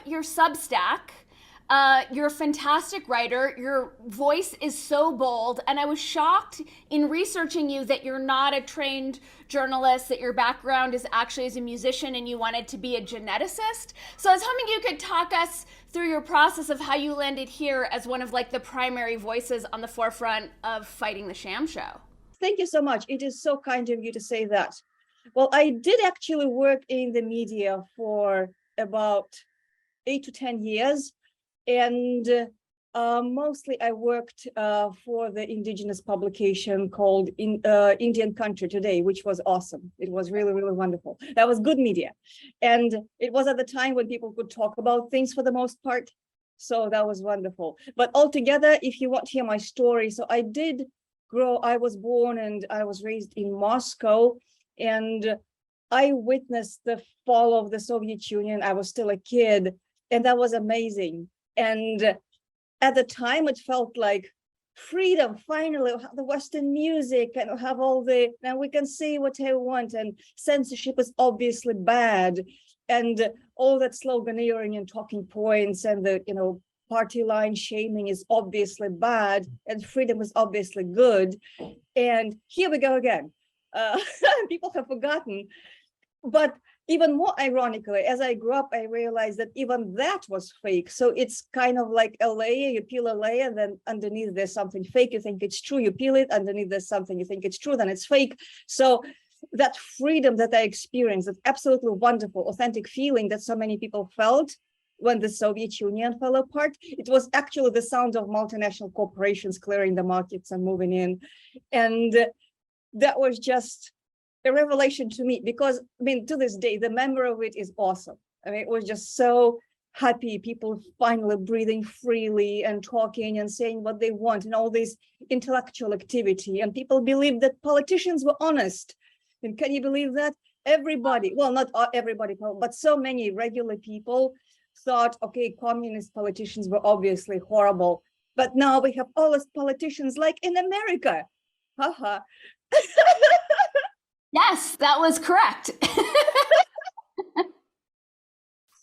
your Substack. You're a fantastic writer. Your voice is so bold. And I was shocked in researching you that you're not a trained journalist, that your background is actually as a musician and you wanted to be a geneticist. So I was hoping you could talk us through your process of how you landed here as one of like the primary voices on the forefront of fighting the sham show. Thank you so much. It is so kind of you to say that. Well, I did actually work in the media for about 8 to 10 years. And mostly I worked for the indigenous publication called Indian Country Today, which was awesome. It was really, really wonderful. That was good media. And it was at the time when people could talk about things for the most part. So that was wonderful. But altogether, if you want to hear my story, so I did grow, I was born and I was raised in Moscow. And I witnessed the fall of the Soviet Union. I was still a kid, and that was amazing. And at the time, it felt like freedom. Finally, we'll have the Western music and we'll have all the, now we can say what I want. And censorship is obviously bad. And all that sloganeering and talking points and the, party line shaming is obviously bad. And freedom is obviously good. And here we go again. People have forgotten. But even more ironically, as I grew up, I realized that even that was fake. So it's kind of like a layer, you peel a layer, and then underneath there's something fake. You think it's true, you peel it, underneath there's something, you think it's true, then it's fake. So that freedom that I experienced, that absolutely wonderful, authentic feeling that so many people felt when the Soviet Union fell apart, it was actually the sound of multinational corporations clearing the markets and moving in. And that was just a revelation to me, because to this day, the memory of it is awesome. It was just so happy, people finally breathing freely and talking and saying what they want, and all this intellectual activity. And people believed that politicians were honest. And can you believe that? Everybody, well, not everybody, but so many regular people thought, okay, communist politicians were obviously horrible, but now we have all these politicians like in America. Haha. Yes, that was correct.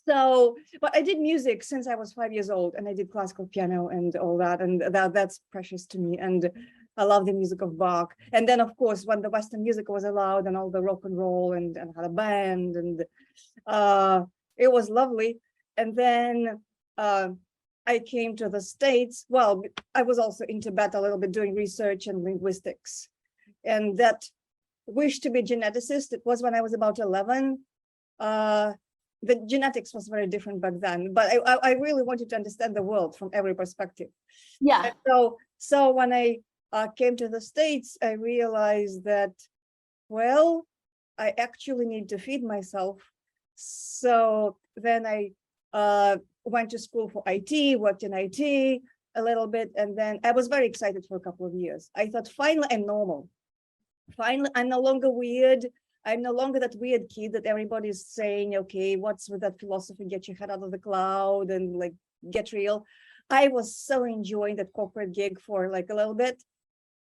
So, but I did music since I was 5 years old, and I did classical piano and all that, and that's precious to me. And I love the music of Bach. And then, of course, when the Western music was allowed and all the rock and roll, and had a band, and it was lovely. And then I came to the States. Well, I was also in Tibet a little bit doing research and linguistics, and that wish to be a geneticist, it was when I was about 11. The genetics was very different back then, but I really wanted to understand the world from every perspective. Yeah. And so when I came to the States, I realized that, well, I actually need to feed myself. So then I went to school for IT, worked in IT a little bit, and then I was very excited for a couple of years. I thought, finally, I'm normal. Finally, I'm no longer weird. I'm no longer that weird kid that everybody's saying, okay, what's with that philosophy, get your head out of the cloud and like get real. I was so enjoying that corporate gig for like a little bit,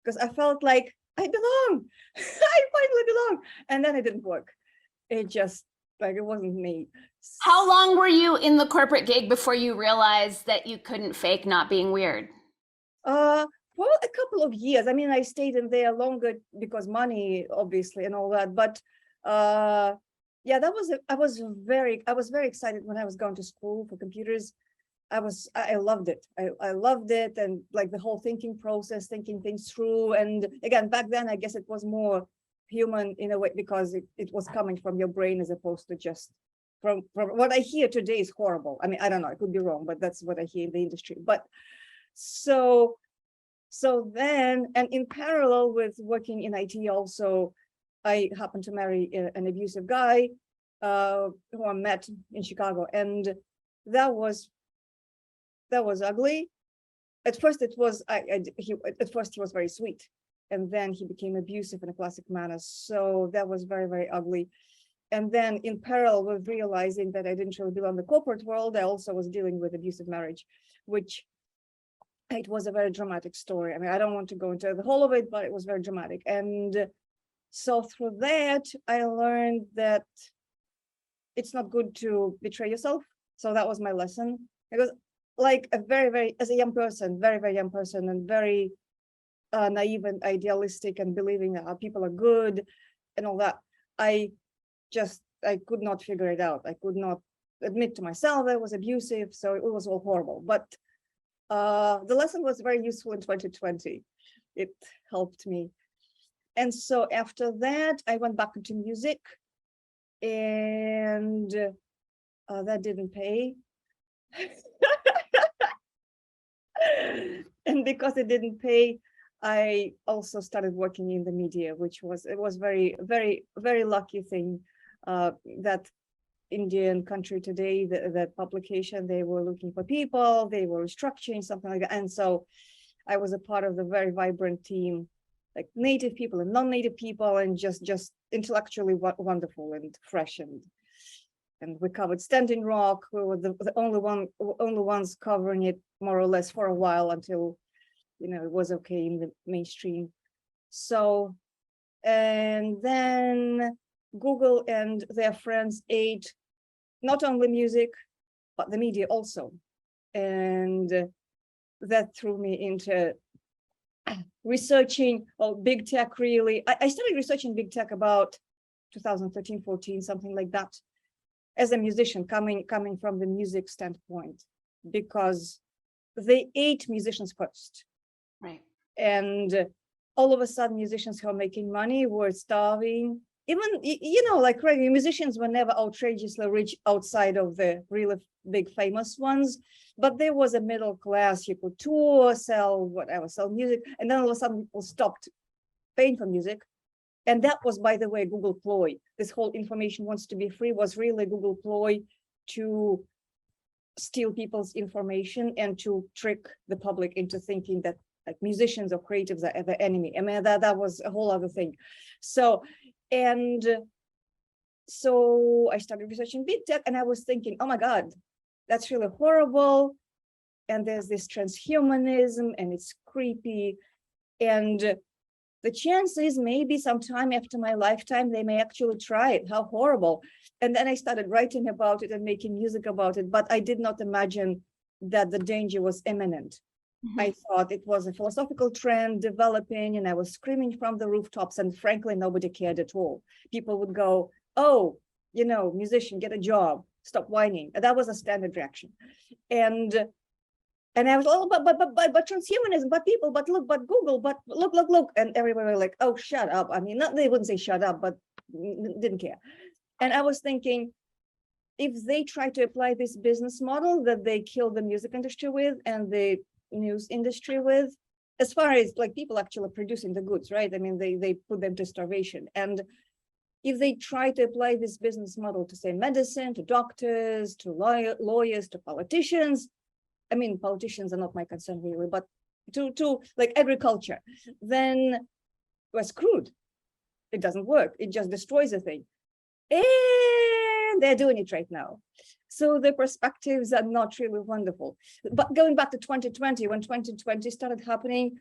because I felt like I belong. I finally belong. And then it didn't work. It just, like, it wasn't me. How long were you in the corporate gig before you realized that you couldn't fake not being weird? Well, a couple of years. I stayed in there longer because money, obviously, and all that. But yeah, I was very excited when I was going to school for computers. I loved it. I loved it, and like the whole thinking process, thinking things through. And again, back then, I guess it was more human in a way, because it was coming from your brain as opposed to just from what I hear today is horrible. I don't know, I could be wrong, but that's what I hear in the industry. But so then, and in parallel with working in IT also, I happened to marry an abusive guy who I met in Chicago. And that was ugly. At first it was, at first he was very sweet. And then he became abusive in a classic manner. So that was very, very ugly. And then in parallel with realizing that I didn't really belong in the corporate world, I also was dealing with abusive marriage, which it was a very dramatic story. I don't want to go into the whole of it, but it was very dramatic. And so through that, I learned that it's not good to betray yourself. So that was my lesson. It was like a very, as a young person, very young person, and very naive and idealistic, and believing that people are good and all that. I could not figure it out. I could not admit to myself I was abusive, so it was all horrible. But the lesson was very useful in 2020. It helped me. And so after that, I went back into music, and that didn't pay. And because it didn't pay, I also started working in the media, which was very lucky thing that Indian Country Today, that publication, they were looking for people, they were restructuring, something like that. And so I was a part of the very vibrant team, like native people and non-native people, and just intellectually wonderful and fresh. And we covered Standing Rock. We were the only ones covering it more or less for a while, until it was okay in the mainstream. So, and then Google and their friends ate not only music, but the media also. And that threw me into researching big tech, really. I started researching big tech about 2013, 14, something like that, as a musician, coming from the music standpoint, because they ate musicians first. Right. And all of a sudden, musicians who are making money were starving. Even, like regular musicians were never outrageously rich outside of the really big famous ones, but there was a middle class. You could tour, sell music, and then all of a sudden people stopped paying for music. And that was, by the way, Google ploy. This whole information wants to be free was really Google ploy to steal people's information and to trick the public into thinking that like musicians or creatives are the enemy. I mean, that was a whole other thing. So I started researching big tech, and I was thinking, oh my God, that's really horrible. And there's this transhumanism, and it's creepy. And the chance is maybe sometime after my lifetime, they may actually try it. How horrible. And then I started writing about it and making music about it, but I did not imagine that the danger was imminent. Mm-hmm. I thought it was a philosophical trend developing, and I was screaming from the rooftops, and frankly, nobody cared at all. People would go, oh, musician, get a job, stop whining. And that was a standard reaction. And I was, oh, but transhumanism, but people, but look, but Google, but look. And everybody was like, oh, shut up. I mean, they wouldn't say shut up, but didn't care. And I was thinking, if they try to apply this business model that they kill the music industry with and the news industry with, as far as like people actually producing the goods, right? I mean, they put them to starvation. And if they try to apply this business model to, say, medicine, to doctors, to lawyers, to politicians, I mean, politicians are not my concern really, but to like agriculture, then we're screwed. It doesn't work. It just destroys the thing. And they're doing it right now. So the perspectives are not really wonderful. But going back to 2020, when 2020 started happening,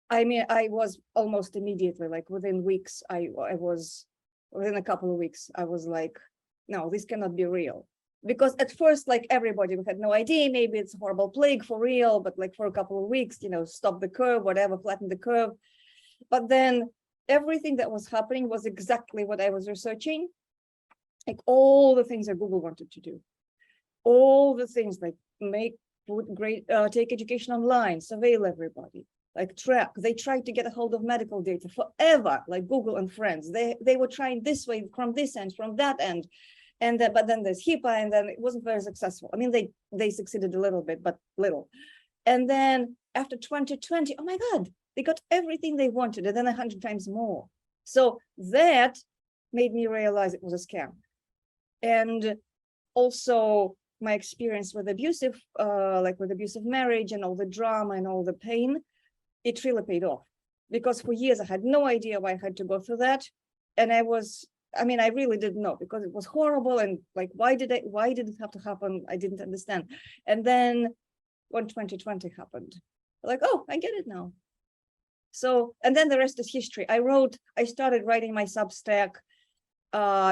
I mean, I was almost immediately, like within weeks, within a couple of weeks, I was like, no, this cannot be real. Because at first, like everybody, we had no idea, maybe it's a horrible plague for real, but like for a couple of weeks, stop the curve, whatever, flatten the curve. But then everything that was happening was exactly what I was researching. Like all the things that Google wanted to do. All the things like take education online, surveil everybody, like track. They tried to get a hold of medical data forever, like Google and friends. They were trying this way, from this end, from that end. But then there's HIPAA, and then it wasn't very successful. I mean, they succeeded a little bit, but little. And then after 2020, oh my God, they got everything they wanted, and then 100 times more. So that made me realize it was a scam. And also my experience with abusive marriage and all the drama and all the pain, it really paid off. Because for years I had no idea why I had to go through that. And I really didn't know, because it was horrible, and like, why did it have to happen? I didn't understand. And then when 2020 happened, like, oh, I get it now. So, and then the rest is history. I started writing my Substack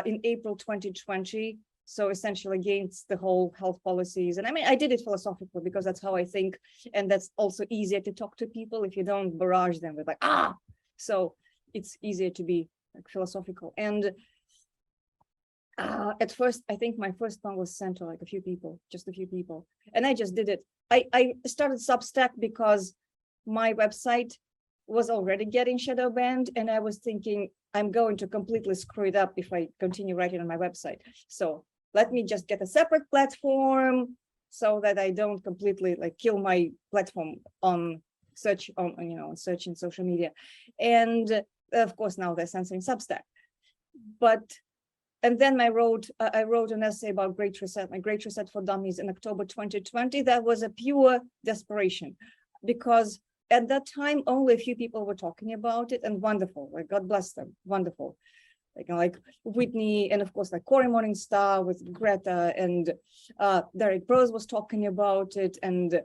in April 2020. So essentially against the whole health policies. And I mean, I did it philosophically because that's how I think. And that's also easier to talk to people if you don't barrage them with like, ah, so it's easier to be like philosophical. And at first, I think my first one was sent to like a few people, just a few people. And I just did it. I started Substack because my website was already getting shadow banned. And I was thinking, I'm going to completely screw it up if I continue writing on my website. So let me just get a separate platform so that I don't completely like kill my platform on search on, on search in social media. And of course, now they're censoring Substack. And then I wrote an essay about Great Reset, my Great Reset for Dummies in October 2020. That was a pure desperation because at that time, only a few people were talking about it, and wonderful, like God bless them, wonderful. Like Whitney, and of course, like Cory Morningstar with Greta, and Derek Prose was talking about it, and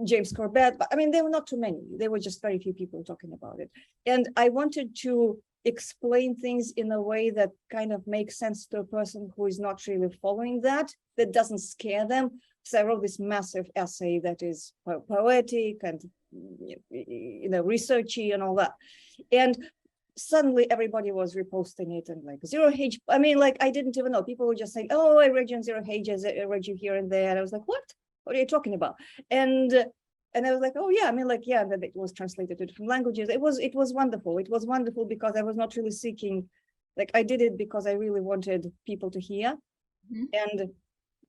James Corbett. But I mean, there were not too many. There were just very few people talking about it. And I wanted to explain things in a way that kind of makes sense to a person who is not really following that doesn't scare them. So I wrote this massive essay that is poetic and researchy and all that. And suddenly everybody was reposting it and like Zero H. I mean, like I didn't even know. People were just saying, "Oh, I read you on Zero H's. I read you here and there." And I was like, "What? What are you talking about?" And I was like, "Oh yeah, I mean, like yeah." And then it was translated to different languages. It was wonderful. It was wonderful because I was not really seeking. Like I did it because I really wanted people to hear, and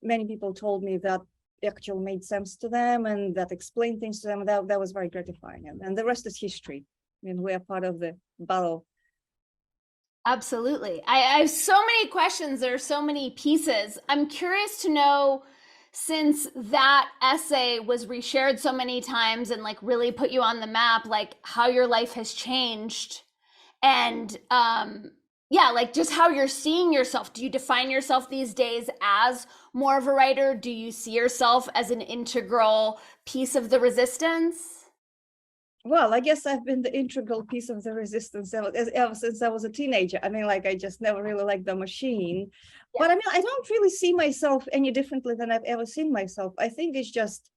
many people told me that actually made sense to them and that explained things to them. That was very gratifying. And the rest is history. I mean, we are part of the battle. Absolutely. I have so many questions. There are so many pieces. I'm curious to know, since that essay was reshared so many times and like really put you on the map, like how your life has changed and yeah, like just how you're seeing yourself. Do you define yourself these days as more of a writer? Do you see yourself as an integral piece of the resistance? Well, I guess I've been the integral piece of the resistance ever since I was a teenager. I mean, like I just never really liked the machine. Yeah. But I mean, I don't really see myself any differently than I've ever seen myself. I think it's just,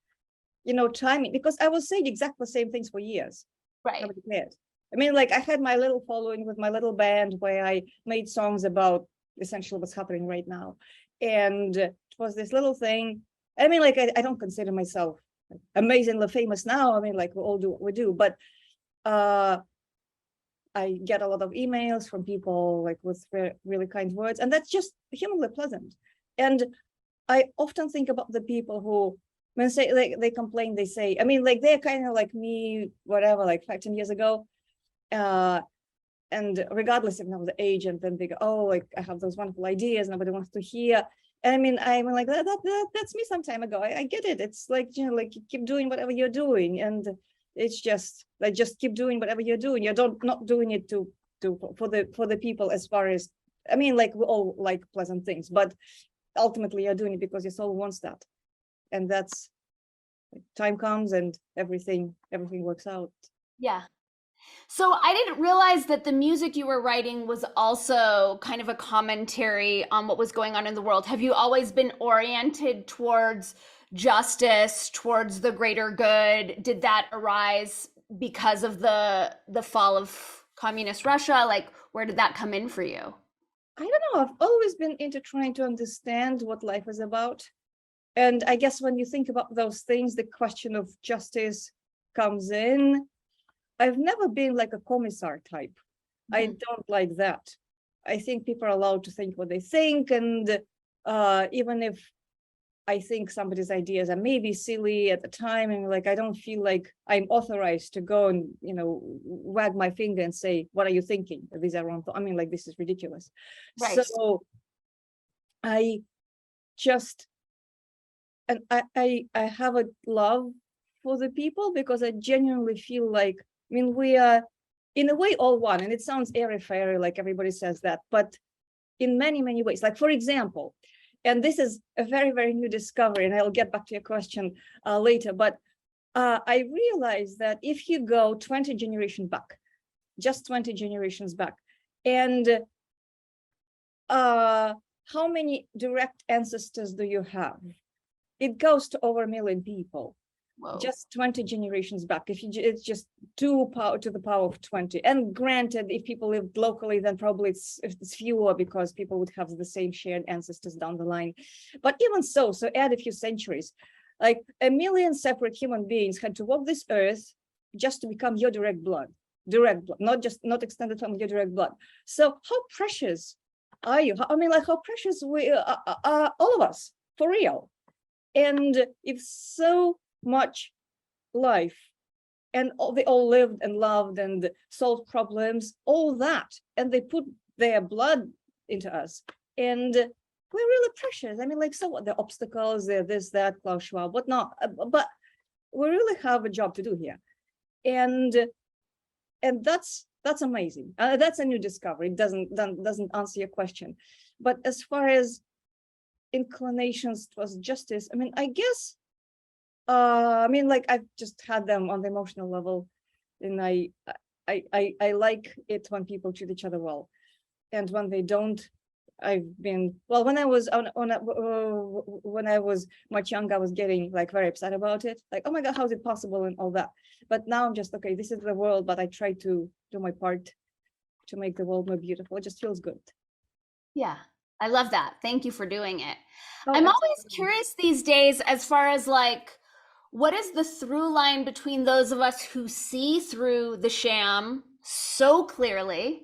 timing, because I was saying exactly the same things for years. Right. Nobody cared. I mean, like I had my little following with my little band where I made songs about essentially what's happening right now. And it was this little thing. I mean, like I don't consider myself amazingly famous now. I mean, like we all do what we do, but I get a lot of emails from people like with really kind words, and that's just humanly pleasant. And I often think about the people who, when say like they complain, they say, I mean, like they're kind of like me, whatever, like 5-10 years ago. And regardless of the age, and then they go, oh, like I have those wonderful ideas, nobody wants to hear. And I mean, I'm like, that's me some time ago. I get it. It's like, like you keep doing whatever you're doing. And it's just like, just keep doing whatever you're doing. You're not doing it for the people as far as, I mean, like we all like pleasant things, but ultimately you're doing it because your soul wants that. And that's, time comes and everything works out. Yeah. So I didn't realize that the music you were writing was also kind of a commentary on what was going on in the world. Have you always been oriented towards justice, towards the greater good? Did that arise because of the fall of communist Russia? Like, where did that come in for you? I don't know. I've always been into trying to understand what life is about. And I guess when you think about those things, the question of justice comes in. I've never been like a commissar type. I don't like that. I think people are allowed to think what they think. And even if I think somebody's ideas are maybe silly at the time, and like I don't feel like I'm authorized to go and wag my finger and say, what are you thinking? These are wrong. I mean, like this is ridiculous. Right. So I just, and I have a love for the people because I genuinely feel like, I mean, we are in a way all one, and it sounds airy-fairy, like everybody says that, but in many, many ways. Like, for example, and this is a very, very new discovery, and I'll get back to your question later, but I realized that if you go 20 generations back, just 20 generations back, and how many direct ancestors do you have? It goes to over 1 million people. Whoa. Just 20 generations back. It's just 2 power to the power of 20. And granted, if people lived locally, then probably it's fewer because people would have the same shared ancestors down the line. But even so add a few centuries, like 1 million separate human beings had to walk this earth just to become your direct blood, not extended from your direct blood. So how precious are you? I mean, like how precious we are, all of us, for real. And it's so much life, and they all lived and loved and solved problems, all that, and they put their blood into us, and we're really precious. I mean, like, so what? The obstacles, they're this, that, Klaus Schwab, whatnot, but we really have a job to do here, and that's amazing. That's a new discovery. It doesn't answer your question, but as far as inclinations towards justice, I mean, I guess I mean, like, I've just had them on the emotional level, and I like it when people treat each other well, and when they don't, I've been, well, when I was when I was much younger, I was getting like very upset about it, like, oh my God, how is it possible, and all that. But now I'm just, okay, this is the world, but I try to do my part to make the world more beautiful. It just feels good. Yeah, I love that. Thank you for doing it. Oh, I'm always absolutely. curious these days as far as like, what is the through line between those of us who see through the sham so clearly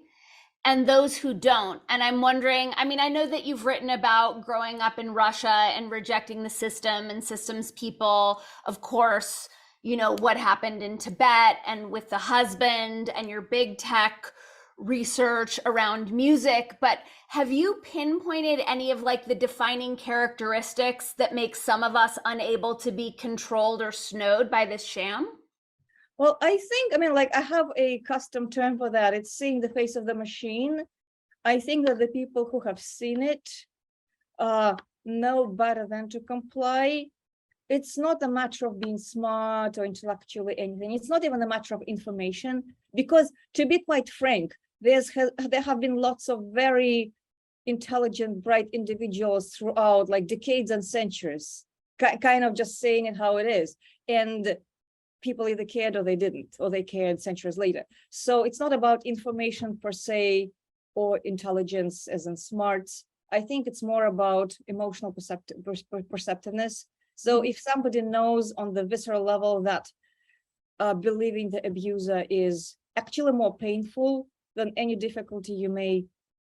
and those who don't? And I'm wondering, I mean, I know that you've written about growing up in Russia and rejecting the system and systems people, of course, you know, what happened in Tibet and with the husband and your big tech research around music, but have you pinpointed any of like the defining characteristics that make some of us unable to be controlled or snowed by this sham? Well, I think, I mean, like, I have a custom term for that. It's seeing the face of the machine. I think that the people who have seen it know better than to comply. It's not a matter of being smart or intellectually anything. It's not even a matter of information, because, to be quite frank, there have been lots of very intelligent, bright individuals throughout like decades and centuries, kind of just saying it how it is. And people either cared or they didn't, or they cared centuries later. So it's not about information per se or intelligence as in smarts. I think it's more about emotional perceptiveness. So if somebody knows on the visceral level that believing the abuser is actually more painful than any difficulty you may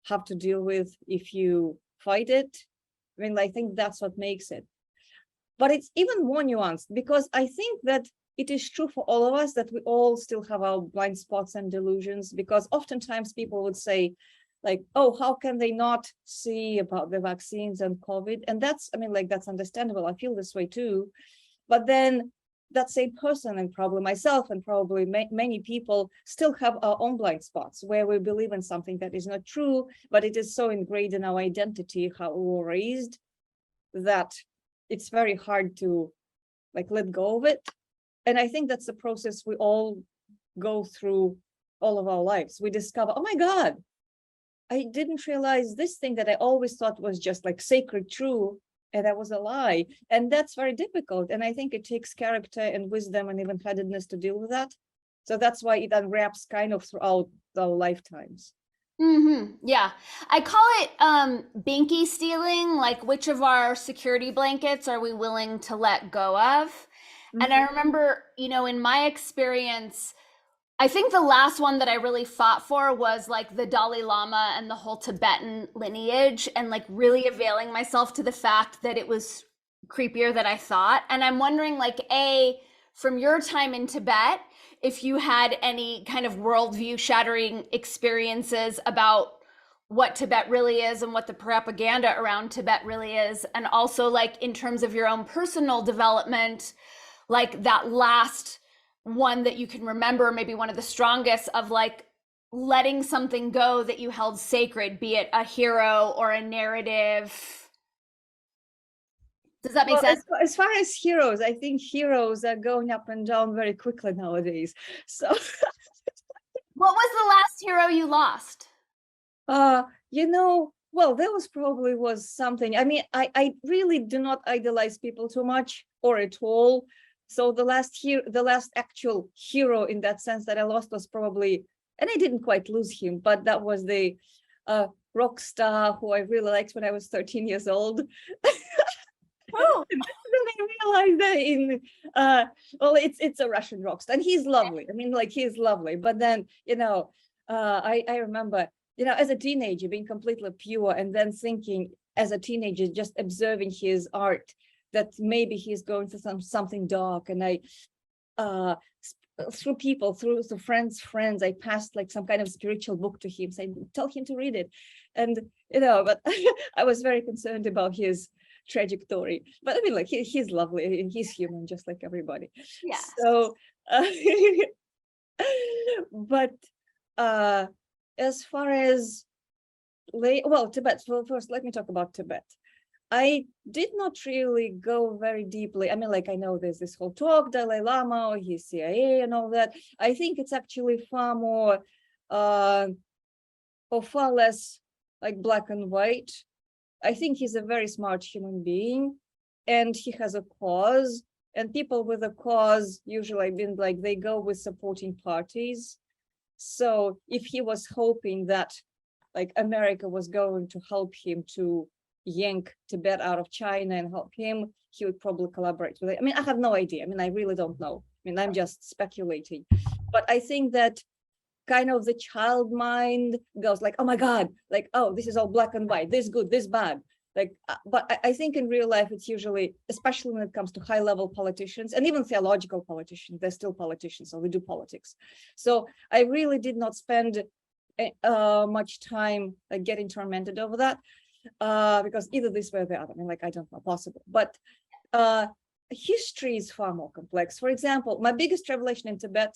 have to deal with if you fight it, I mean, I think that's what makes it. But it's even more nuanced, because I think that it is true for all of us that we all still have our blind spots and delusions, because oftentimes people would say, like, oh, how can they not see about the vaccines and COVID? And that's, I mean, like, that's understandable. I feel this way too. But then that same person, and probably myself and probably many people, still have our own blind spots where we believe in something that is not true, but it is so ingrained in our identity, how we were raised, that it's very hard to like let go of it. And I think that's the process we all go through all of our lives. We discover, oh my God, I didn't realize this thing that I always thought was just like sacred true, and that was a lie. And that's very difficult. And I think it takes character and wisdom and even-handedness to deal with that. So that's why it unwraps kind of throughout our lifetimes. Yeah, I call it binky stealing, like which of our security blankets are we willing to let go of? And I remember, you know, in my experience, I think the last one that I really fought for was like the Dalai Lama and the whole Tibetan lineage, and like really availing myself to the fact that it was creepier than I thought. And I'm wondering, like, A, from your time in Tibet, if you had any kind of worldview shattering experiences about what Tibet really is and what the propaganda around Tibet really is. And also, like, in terms of your own personal development, like that last one that you can remember, maybe one of the strongest, of like letting something go that you held sacred, be it a hero or a narrative. Does that make sense? As far as heroes, I think heroes are going up and down very quickly nowadays. So what was the last hero you lost? you know, Well, there was something. I mean, I really do not idealize people too much or at all. So the last actual hero in that sense that I lost was probably, and I didn't quite lose him, but that was the rock star who I really liked when I was 13 years old. Oh, And then I realized that well, it's a Russian rock star, and he's lovely. I mean, like, he's lovely. But then, I remember, as a teenager being completely pure, and then thinking as a teenager, just observing his art, that maybe he's going through something dark. And I through people, through the friends, I passed like some kind of spiritual book to him, saying, tell him to read it. And but I was very concerned about his trajectory. But I mean, like, he's lovely and he's human just like everybody. yes. So but as far as Tibet, well, first let me talk about Tibet. I did not really go very deeply. I mean, like, I know there's this whole talk, Dalai Lama, or he's CIA and all that. I think it's actually far more or far less like black and white. I think he's a very smart human being, and he has a cause. And people with a cause usually been like, they go with supporting parties. So if he was hoping that like America was going to help him to yank Tibet out of China and help him, he would probably collaborate with it. I mean, I have no idea. I mean, I really don't know. I mean, I'm just speculating. But I think that kind of the child mind goes like, oh my God, like, oh, this is all black and white, this good, this bad. Like, but I think in real life, it's usually, especially when it comes to high level politicians and even theological politicians, they're still politicians, so we do politics. So I really did not spend much time like getting tormented over that, because either this way or the other. I mean, like, I don't know, possible. But history is far more complex. For example, my biggest revelation in Tibet.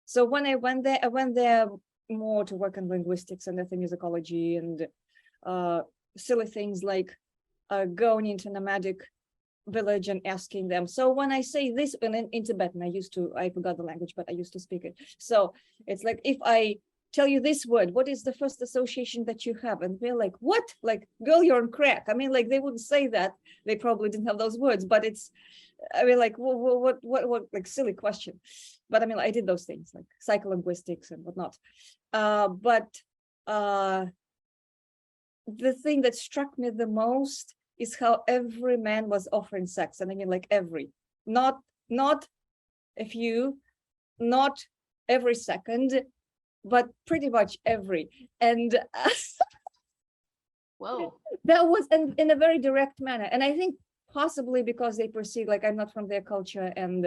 So when I went there more to work on linguistics and ethnomusicology and silly things like going into nomadic village and asking them. So when I say this in Tibetan, I forgot the language, but I used to speak it. So it's like, if I tell you this word, what is the first association that you have? And they're like, what? Like, girl, you're on crack. I mean, like, they wouldn't say that. They probably didn't have those words, but it's, I mean, like, what, like, silly question. But I mean, I did those things like psycholinguistics and whatnot. But the thing that struck me the most is how every man was offering sex. And I mean, like, every, not a few, not every second, but pretty much every. And Whoa. that was in a very direct manner. And I think possibly because they perceive like I'm not from their culture, and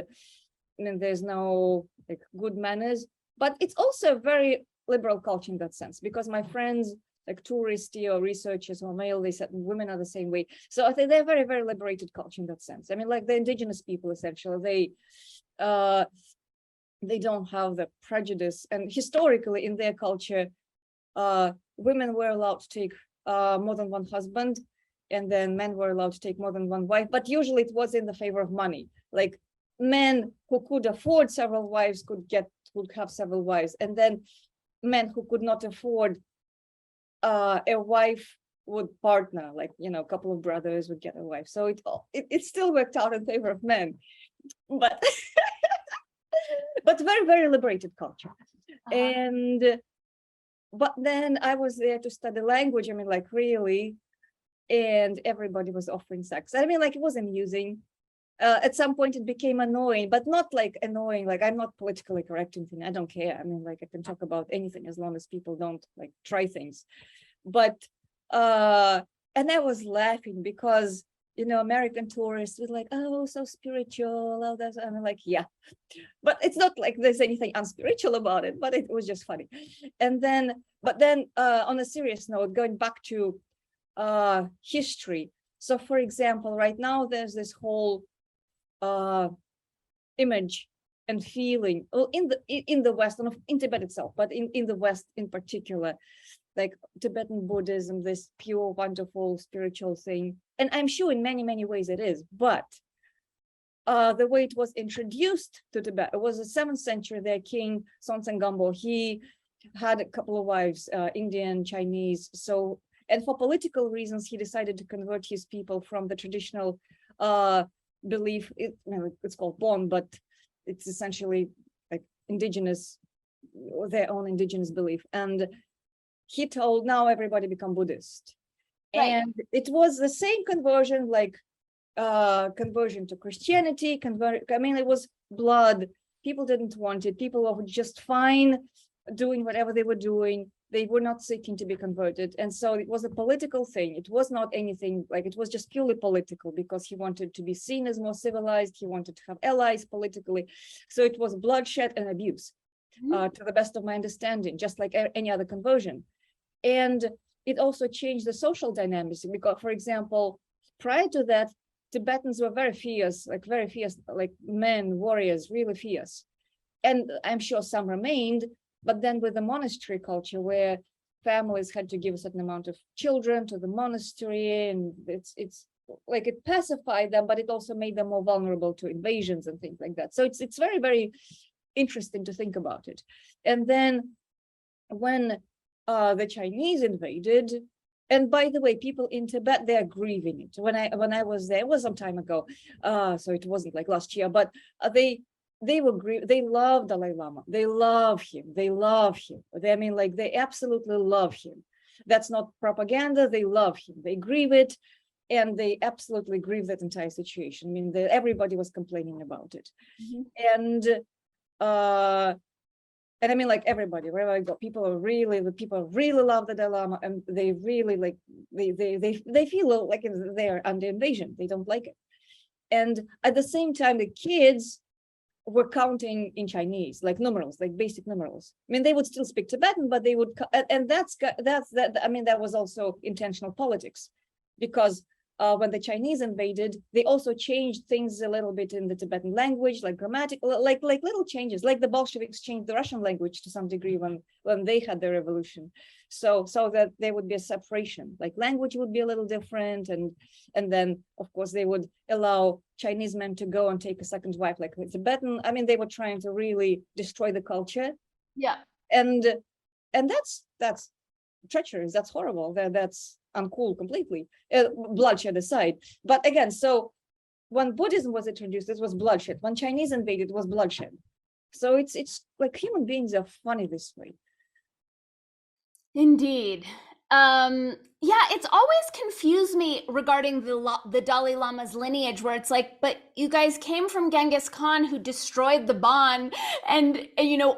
I mean, there's no like good manners, but it's also a very liberal culture in that sense, because my friends, like touristy or researchers or male, they said women are the same way. So I think they're very, very liberated culture in that sense. I mean, like the indigenous people, essentially, they don't have the prejudice. And historically in their culture, women were allowed to take more than one husband, and then men were allowed to take more than one wife, but usually it was in the favor of money. Like, men who could afford several wives could have several wives, and then men who could not afford a wife would partner, like, a couple of brothers would get a wife. So it still worked out in favor of men, but but very, very liberated culture. And but then I was there to study language. I mean, like, really, and everybody was offering sex. I mean, like, it was amusing. At some point it became annoying, but not like annoying, like I'm not politically correct or anything. I don't care. I mean, like, I can talk about anything as long as people don't like try things. But and I was laughing because American tourists were like, oh, so spiritual, all that. I mean, like, yeah, but it's not like there's anything unspiritual about it, but it was just funny. And then, but then on a serious note, going back to history. So for example, right now there's this whole image and feeling in the West, and in Tibet itself, but in the West in particular, like Tibetan Buddhism, this pure, wonderful spiritual thing. And I'm sure in many, many ways it is, but the way it was introduced to Tibet, it was the 7th century. Their king, Songtsen Gampo, he had a couple of wives, Indian, Chinese. So And for political reasons, he decided to convert his people from the traditional belief. It's called Bon, but it's essentially like indigenous, their own indigenous belief. And he told, now everybody become Buddhist. Right. And it was the same conversion, like conversion to Christianity, it was blood. People didn't want it. People were just fine doing whatever they were doing. They were not seeking to be converted. And so it was a political thing. It was not anything like, it was just purely political, because he wanted to be seen as more civilized. He wanted to have allies politically. So it was bloodshed and abuse, to the best of my understanding, just like any other conversion. And it also changed the social dynamics, because, for example, prior to that, Tibetans were very fierce, like men, warriors, really fierce. And I'm sure some remained, but then with the monastery culture, where families had to give a certain amount of children to the monastery, and it's like it pacified them, but it also made them more vulnerable to invasions and things like that. So it's very, very interesting to think about it. And then when the Chinese invaded, and by the way, people in Tibet, they're grieving it. When I was there, it was some time ago, so it wasn't like last year, but they were grieving. They love Dalai Lama. They love him. They absolutely love him. That's not propaganda. They love him. They grieve it, and they absolutely grieve that entire situation. I mean, everybody was complaining about it. And I mean, like everybody, wherever I go, people really love the Dalai Lama, and they really like, they feel like they're under invasion. They don't like it. And at the same time, the kids were counting in Chinese, like numerals, like basic numerals. I mean, they would still speak Tibetan, but they would, and that's that. I mean, that was also intentional politics, because when the Chinese invaded, they also changed things a little bit in the Tibetan language, like grammatical, like little changes, like the Bolsheviks changed the Russian language to some degree when they had their revolution. So that there would be a separation, like language would be a little different, and then of course they would allow Chinese men to go and take a second wife, like the Tibetan. I mean, they were trying to really destroy the culture. Yeah. And that's treacherous. That's horrible. That's uncool completely. Bloodshed aside. But again, so when Buddhism was introduced, it was bloodshed. When Chinese invaded, it was bloodshed. So it's like human beings are funny this way. Indeed. Yeah, it's always confused me regarding the Dalai Lama's lineage, where it's like, but you guys came from Genghis Khan, who destroyed the Bon, and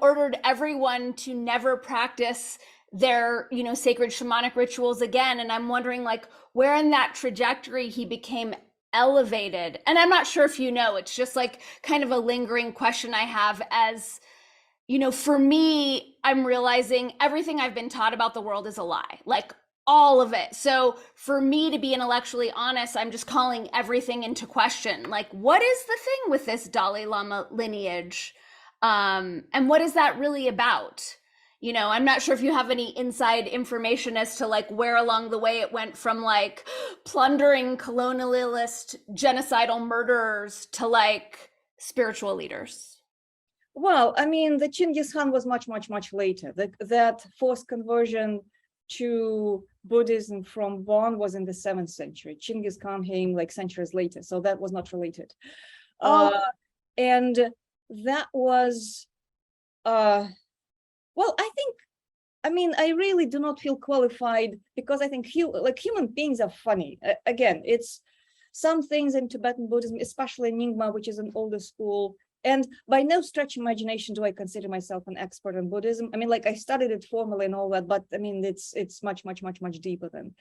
ordered everyone to never practice their sacred shamanic rituals again. And I'm wondering, like, where in that trajectory he became elevated. And I'm not sure if it's just like kind of a lingering question I have, as for me, I'm realizing everything I've been taught about the world is a lie, like all of it. So for me to be intellectually honest, I'm just calling everything into question. Like, what is the thing with this Dalai Lama lineage? And what is that really about? I'm not sure if you have any inside information as to like where along the way it went from like plundering colonialist genocidal murderers to like spiritual leaders. Well, I mean, the Genghis Khan was much, much, much later. That forced conversion to Buddhism from Bon was in the 7th century. Genghis Khan came like centuries later, so that was not related. And that was, well, I really do not feel qualified, because I think human beings are funny. Again, it's some things in Tibetan Buddhism, especially Nyingma, which is an older school. And by no stretch of imagination do I consider myself an expert in Buddhism. I mean, like I studied it formally and all that, but I mean, it's much, much, much, much deeper than.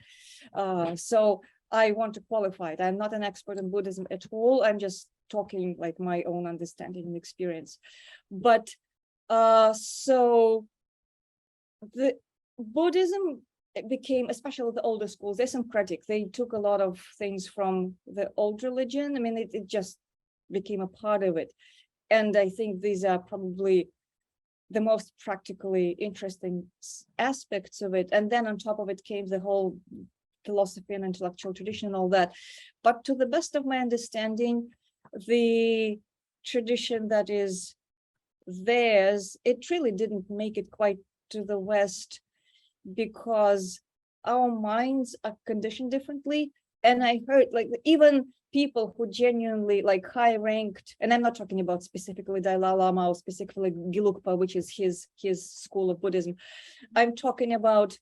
So I want to qualify it. I'm not an expert in Buddhism at all. I'm just talking like my own understanding and experience. But so the Buddhism became, especially the older schools, technocratic. They took a lot of things from the old religion. I mean, it just became a part of it. And I think these are probably the most practically interesting aspects of it. And then on top of it came the whole philosophy and intellectual tradition and all that. But to the best of my understanding, the tradition that is theirs, it really didn't make it quite to the West, because our minds are conditioned differently. And I heard like even people who genuinely like high ranked, and I'm not talking about specifically Dalai Lama or specifically Gelugpa, which is his school of Buddhism. I'm talking about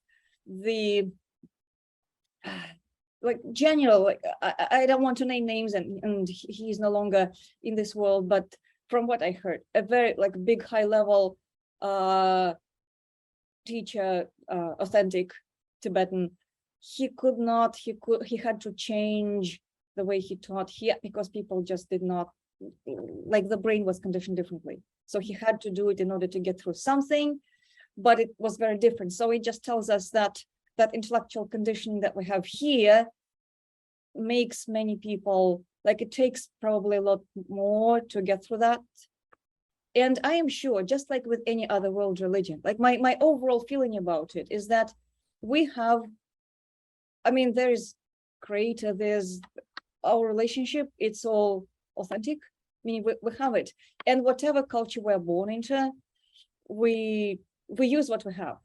the like general, like I don't want to name names, and he's no longer in this world, but from what I heard, a very like big high level teacher, authentic Tibetan, he had to change the way he taught here because people just did not, like the brain was conditioned differently. So he had to do it in order to get through something, but it was very different. So it just tells us that that intellectual conditioning that we have here makes many people, like it takes probably a lot more to get through that. And I am sure, just like with any other world religion, like my overall feeling about it is that we have, I mean, there's creator, there's our relationship, it's all authentic. I mean, we have it. And whatever culture we're born into, we use what we have.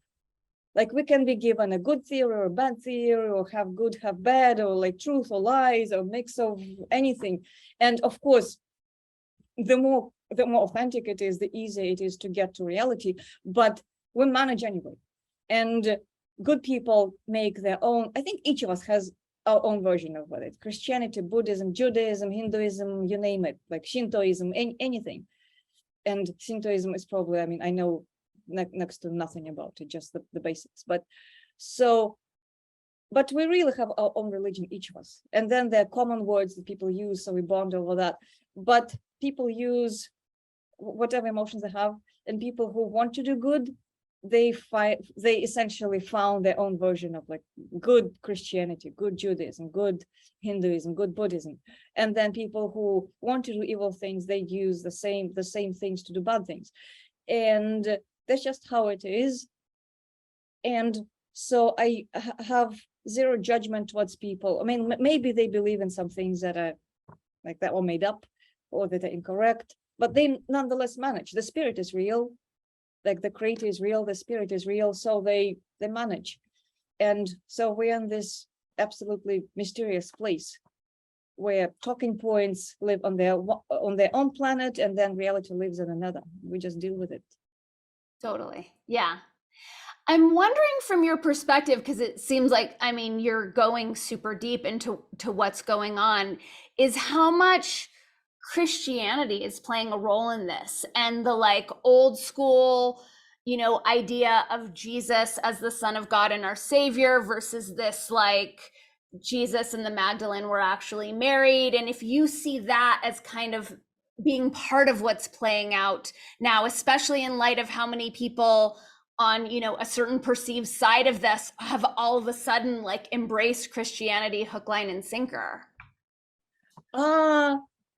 Like we can be given a good theory or a bad theory, or have good, have bad, or like truth or lies, or mix of anything. And of course, the more authentic it is, the easier it is to get to reality, but we manage anyway. And good people make their own, I think each of us has our own version of it. Christianity, Buddhism, Judaism, Hinduism, you name it, like Shintoism, anything. And Shintoism is probably, I mean, I know next to nothing about it, just the basics. But we really have our own religion, each of us. And then there are common words that people use, so we bond over that. But people use whatever emotions they have, and people who want to do good, they essentially found their own version of like good Christianity, good Judaism, good Hinduism, good Buddhism. And then people who want to do evil things, they use the same things to do bad things. And that's just how it is. And so I have zero judgment towards people. I mean, maybe they believe in some things that are like that were made up or that are incorrect, but they nonetheless manage. The spirit is real, like the creator is real, the spirit is real, so they manage. And so we're in this absolutely mysterious place where talking points live on their own planet, and then reality lives in another. We just deal with it. Totally. Yeah. I'm wondering from your perspective, because it seems like, I mean, you're going super deep into what's going on, is how much Christianity is playing a role in this, and the like old school, idea of Jesus as the Son of God and our Savior versus this like Jesus and the Magdalene were actually married. And if you see that as kind of being part of what's playing out now, especially in light of how many people on a certain perceived side of this have all of a sudden like embraced Christianity hook, line, and sinker.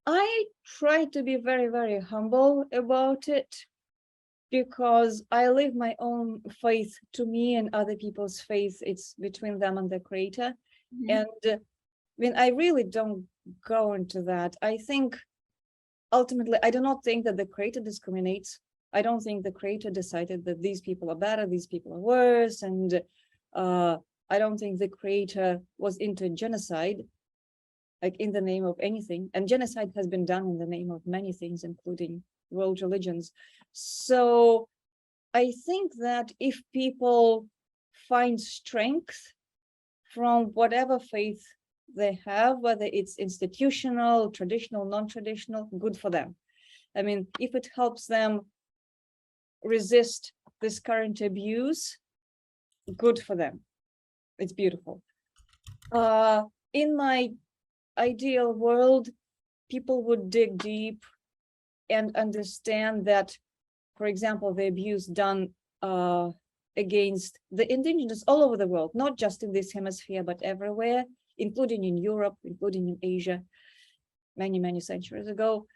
I try to be very, very humble about it, because I live my own faith. To me and other people's faith, it's between them and the creator. Mm-hmm. And when I really don't go into that, I think ultimately, I do not think that the creator discriminates. I don't think the creator decided that these people are better, these people are worse. And I don't think the creator was into genocide, like in the name of anything. And genocide has been done in the name of many things, including world religions. So I think that if people find strength from whatever faith they have, whether it's institutional, traditional, non-traditional, good for them. I mean, if it helps them resist this current abuse, good for them. It's beautiful. In my ideal world, people would dig deep and understand that, for example, the abuse done against the indigenous all over the world, not just in this hemisphere, but everywhere, including in Europe, including in Asia, many, many centuries ago,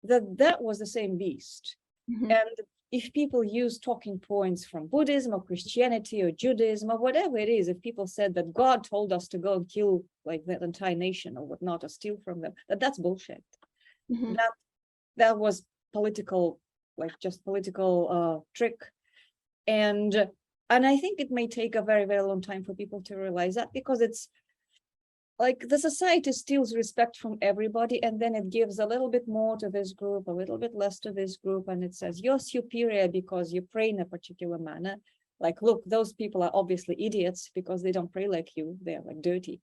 that was the same beast. Mm-hmm. And if people use talking points from Buddhism or Christianity or Judaism or whatever it is, if people said that God told us to go and kill like the entire nation or whatnot, or steal from them, that's bullshit. Mm-hmm. That was political, like just political trick. And And I think it may take a very, very long time for people to realize that, because it's like the society steals respect from everybody, and then it gives a little bit more to this group, a little bit less to this group, and it says you're superior because you pray in a particular manner. Like, look, those people are obviously idiots because they don't pray like you. They're like dirty.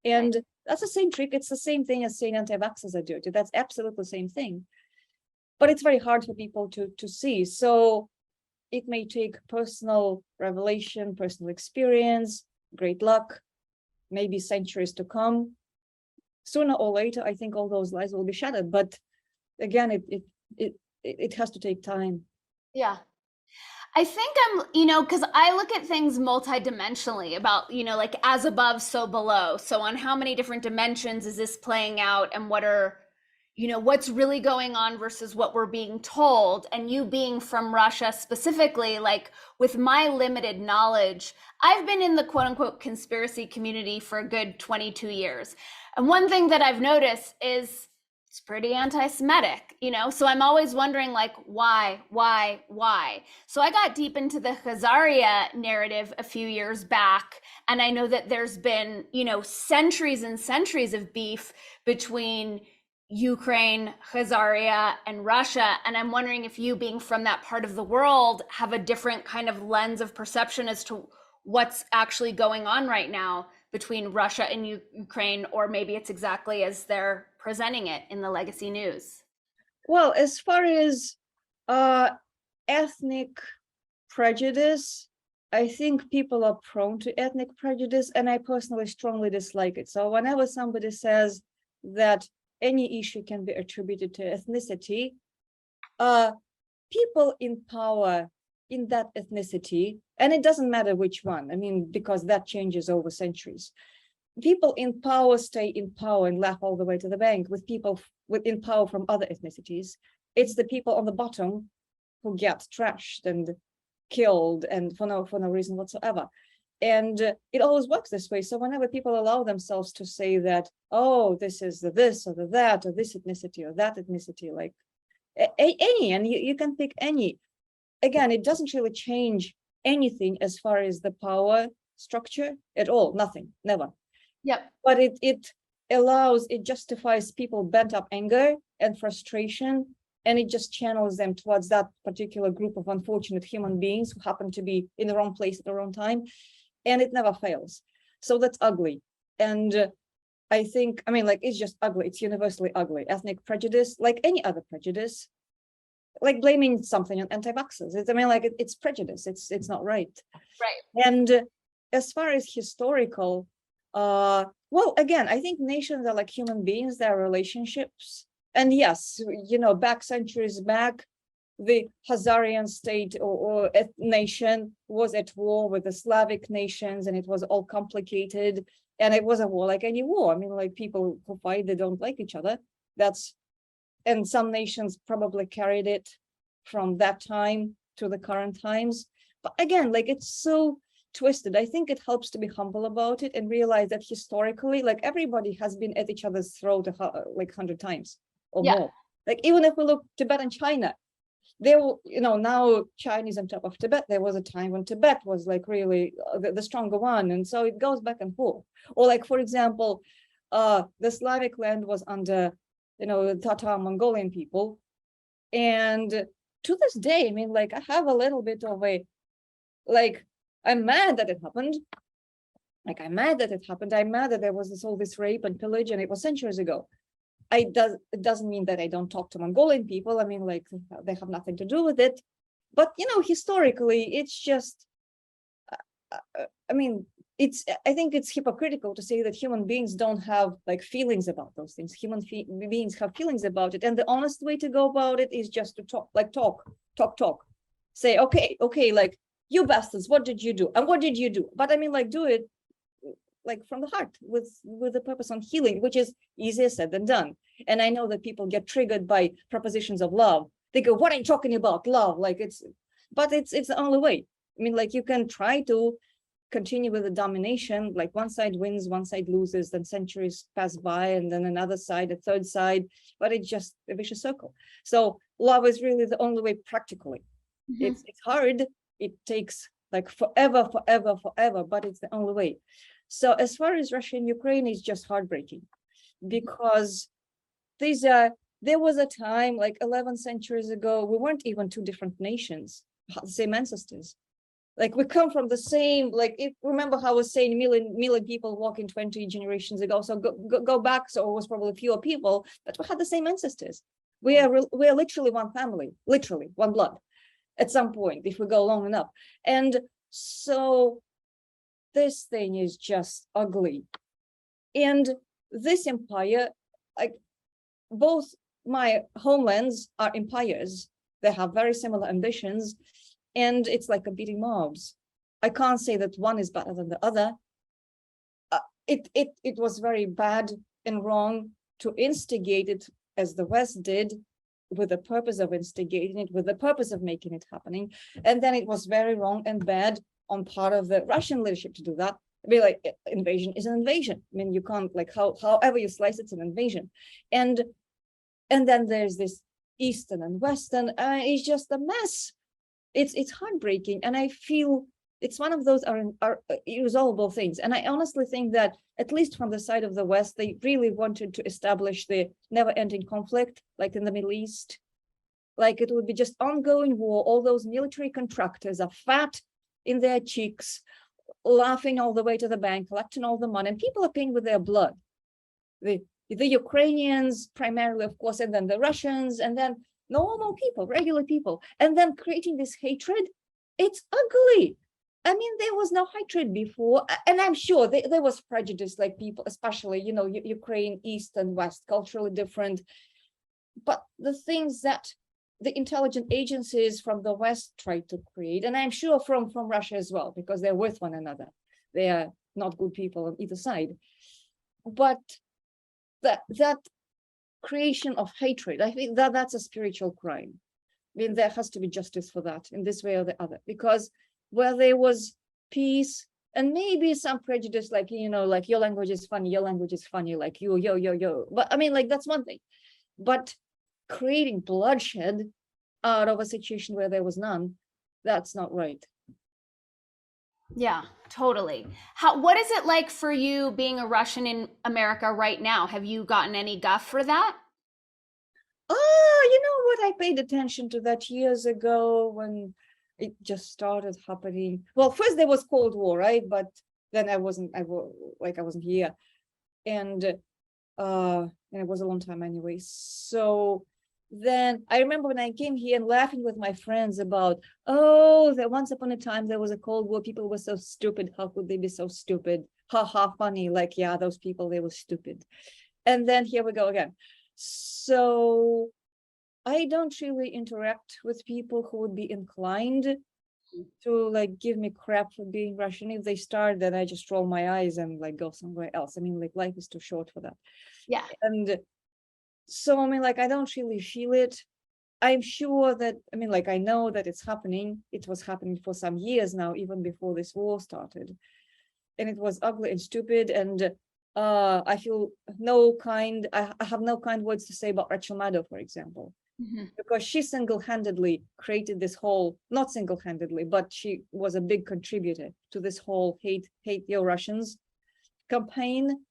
And that's the same trick. It's the same thing as saying anti-vaxxers are dirty. That's absolutely the same thing. But it's very hard for people to see. So it may take personal revelation, personal experience, great luck, maybe centuries to come. Sooner or later, I think all those lies will be shattered. But again, it has to take time. Yeah. I think because I look at things multidimensionally about, like as above, so below. So on how many different dimensions is this playing out, and what's really going on versus what we're being told. And you being from Russia specifically, like with my limited knowledge, I've been in the quote unquote conspiracy community for a good 22 years. And one thing that I've noticed is it's pretty anti-Semitic, so I'm always wondering, like, why? So I got deep into the Khazaria narrative a few years back, and I know that there's been, centuries and centuries of beef between Ukraine, Khazaria, and Russia. And I'm wondering if you, being from that part of the world, have a different kind of lens of perception as to what's actually going on right now between Russia and Ukraine, or maybe it's exactly as they're presenting it in the legacy news. Well, as far as ethnic prejudice, I think people are prone to ethnic prejudice, and I personally strongly dislike it. So whenever somebody says that any issue can be attributed to ethnicity, people in power in that ethnicity, and it doesn't matter which one, I mean, because that changes over centuries. People in power stay in power and laugh all the way to the bank. With people in power from other ethnicities, it's the people on the bottom who get trashed and killed, and for no reason whatsoever. And it always works this way. So whenever people allow themselves to say that, oh, this is the this or the that, or this ethnicity or that ethnicity, like any, and you can pick any. Again, it doesn't really change anything as far as the power structure at all. Nothing, never. Yep. But it justifies people bent up anger and frustration, and it just channels them towards that particular group of unfortunate human beings who happen to be in the wrong place at the wrong time, and it never fails. So that's ugly. And I think, I mean, like, it's just ugly. It's universally ugly. Ethnic prejudice, like any other prejudice, like blaming something on anti-vaxxers. It's prejudice. It's not right. Right. And as far as historical, well, again, I think nations are like human beings, they're relationships. And yes, back centuries back, the Khazarian state or nation was at war with the Slavic nations, and it was all complicated. And it was a war like any war. I mean, like, people who fight, they don't like each other. And some nations probably carried it from that time to the current times. But again, like, it's so twisted. I think it helps to be humble about it and realize that historically, like, everybody has been at each other's throat like 100 times or more. Like, even if we look Tibet and China, now China is on top of Tibet. There was a time when Tibet was like really the stronger one, and so it goes back and forth. Or, like, for example, the Slavic land was under the Tatar Mongolian people, and to this day, I mean, like, I have a little bit of like, I'm mad that it happened. Like, I'm mad that it happened. I'm mad that there was all this rape and pillage, and it was centuries ago. It doesn't mean that I don't talk to Mongolian people. I mean, like, they have nothing to do with it. But, historically, it's just, I mean, I think it's hypocritical to say that human beings don't have like feelings about those things. Human beings have feelings about it. And the honest way to go about it is just to talk. Say, okay, like, you bastards, what did you do? And what did you do? But I mean, like, do it like from the heart with the purpose on healing, which is easier said than done. And I know that people get triggered by propositions of love. They go, what are you talking about? Love, like, but it's the only way. I mean, like, you can try to continue with the domination, like one side wins, one side loses, then centuries pass by, and then another side, a third side, but it's just a vicious circle. So love is really the only way practically. Mm-hmm. It's hard. It takes like forever, forever, forever, but it's the only way. So as far as Russia and Ukraine, it's just heartbreaking, because there was a time like 11 centuries ago, we weren't even two different nations, the same ancestors. Like we come from the same, like if remember how I was saying million people walking 20 generations ago. So go back, so it was probably fewer people, but we had the same ancestors. We are literally one family, literally one blood at some point, if we go long enough. And so this thing is just ugly. And this empire, like both my homelands are empires. They have very similar ambitions. And it's like a beating mobs. I can't say that one is better than the other. It was very bad and wrong to instigate it as the West did, with the purpose of instigating it, with the purpose of making it happening. And then it was very wrong and bad on part of the Russian leadership to do that. I mean, like, invasion is an invasion. I mean, you can't, like, however you slice it's an invasion. And then there's this Eastern and Western, it's just a mess. It's heartbreaking, and I feel it's one of those are irresolvable things. And I honestly think that, at least from the side of the West, they really wanted to establish the never-ending conflict, like in the Middle East. Like it would be just ongoing war. All those military contractors are fat in their cheeks, laughing all the way to the bank, collecting all the money, and people are paying with their blood. The Ukrainians primarily, of course, and then the Russians, and then normal people, regular people, and then creating this hatred. It's ugly. I mean, there was no hatred before, and I'm sure there was prejudice, like people, especially, you know, Ukraine, East and West, culturally different. But the things that the intelligent agencies from the West tried to create, and I'm sure from Russia as well, because they're with one another. They are not good people on either side. But that creation of hatred, I think that's a spiritual crime. I mean, there has to be justice for that in this way or the other, because where there was peace and maybe some prejudice, like, you know, like your language is funny, like yo, but I mean, like, that's one thing. But creating bloodshed out of a situation where there was none, that's not right. Yeah, totally. What is it like for you being a Russian in America right now? Have you gotten any guff for that? Oh, you know what? I paid attention to that years ago when it just started happening. Well, first there was Cold War, right? But then I wasn't here. And it was a long time anyway. So then I remember when I came here and laughing with my friends about, oh, that once upon a time there was a Cold War, people were so stupid. How could they be so stupid? Ha ha, funny. Like, yeah, those people, they were stupid. And then here we go again. So I don't really interact with people who would be inclined to like give me crap for being Russian. If they start, then I just roll my eyes and like go somewhere else. I mean, like, life is too short for that. Yeah. And so, I mean, like, I don't really feel it. I'm sure that, I mean, like, I know that it's happening. It was happening for some years now, even before this war started. And it was ugly and stupid. And I feel I have no kind words to say about Rachel Maddow, for example, because she single-handedly created this whole, not single-handedly, but she was a big contributor to this whole hate your Russians campaign.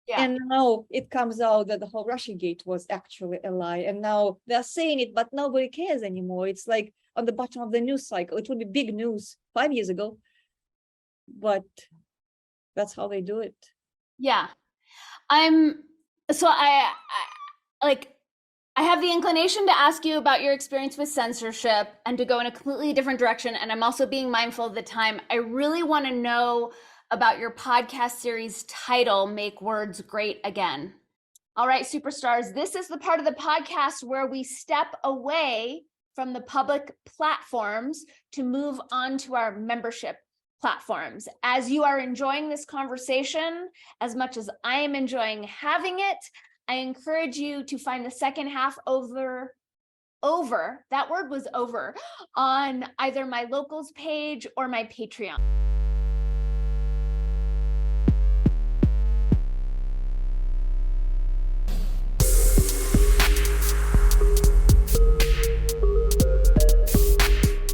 Yeah. And now it comes out that the whole Russiagate was actually a lie. And now they're saying it, but nobody cares anymore. It's like on the bottom of the news cycle. It would be big news 5 years ago, but that's how they do it. Yeah. I have the inclination to ask you about your experience with censorship and to go in a completely different direction. And I'm also being mindful of the time. I really want to know about your podcast series title, Make Words Great Again. All right, superstars, this is the part of the podcast where we step away from the public platforms to move on to our membership platforms. As you are enjoying this conversation as much as I am enjoying having it, I encourage you to find the second half over, that word was over, on either my locals page or my Patreon.